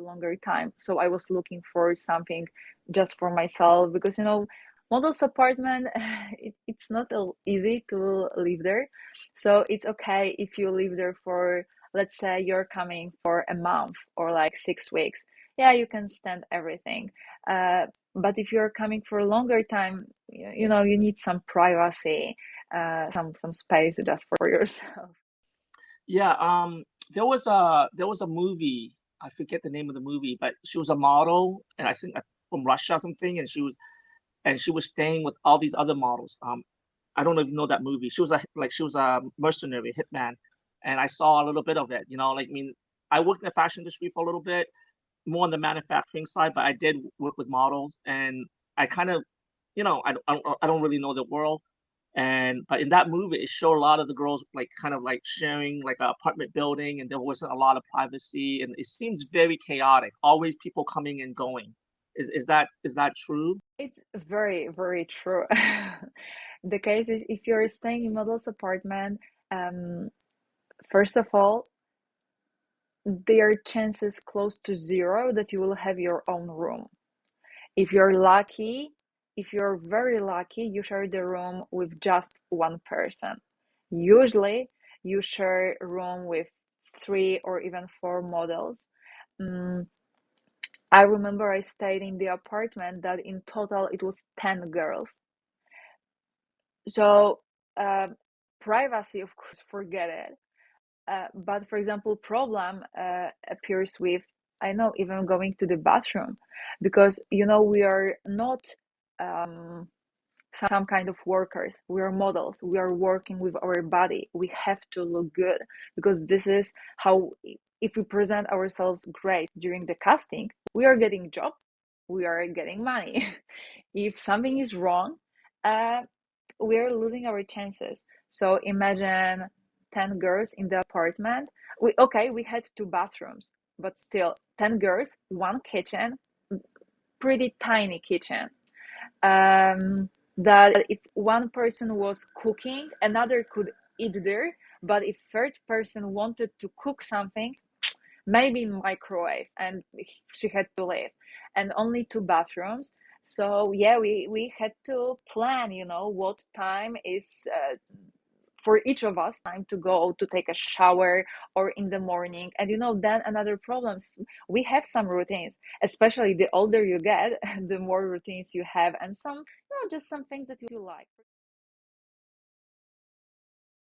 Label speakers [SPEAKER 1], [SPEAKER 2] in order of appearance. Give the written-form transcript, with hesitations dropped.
[SPEAKER 1] a longer time. So I was looking for something just for myself because, models apartment, it's not easy to live there. So it's okay if you live there for, let's say you're coming for a month or like 6 weeks. Yeah, you can stand everything. But if you're coming for a longer time, you need some privacy, some space just for yourself.
[SPEAKER 2] Yeah, there was a movie. I forget the name of the movie, but she was a model, and I think from Russia or something, and she was staying with all these other models. I don't even know that movie. She was a mercenary hitman, and I saw a little bit of it. Like I mean, I worked in the fashion industry for a little bit, more on the manufacturing side, but I did work with models, and I kind of, I don't really know the world, and but in that movie, it showed a lot of the girls like kind of like sharing like an apartment building, and there wasn't a lot of privacy, and it seems very chaotic. Always people coming and going. Is that true?
[SPEAKER 1] It's very, very true. The case is if you're staying in model's apartment, um, first of all, there are chances close to zero that you will have your own room. If you're lucky, if you're very lucky, you share the room with just one person. Usually, you share a room with three or even four models. Mm, I remember I stayed in the apartment that in total it was 10 girls. So, privacy, of course, forget it. But for example, problem appears with, I know, even going to the bathroom, because we are not um, some kind of workers. We are models. We are working with our body. We have to look good because this is how. If we present ourselves great during the casting, we are getting job, we are getting money. If something is wrong, uh, we are losing our chances. So imagine 10 girls in the apartment. We had two bathrooms, but still 10 girls, one kitchen, pretty tiny kitchen. Um, that if one person was cooking, another could eat there, but if third person wanted to cook something, maybe microwave, and she had to leave, and only two bathrooms. So yeah, we had to plan, what time is for each of us time to go to take a shower or in the morning. And then another problems, we have some routines, especially the older you get, the more routines you have, and some, just some things that you like.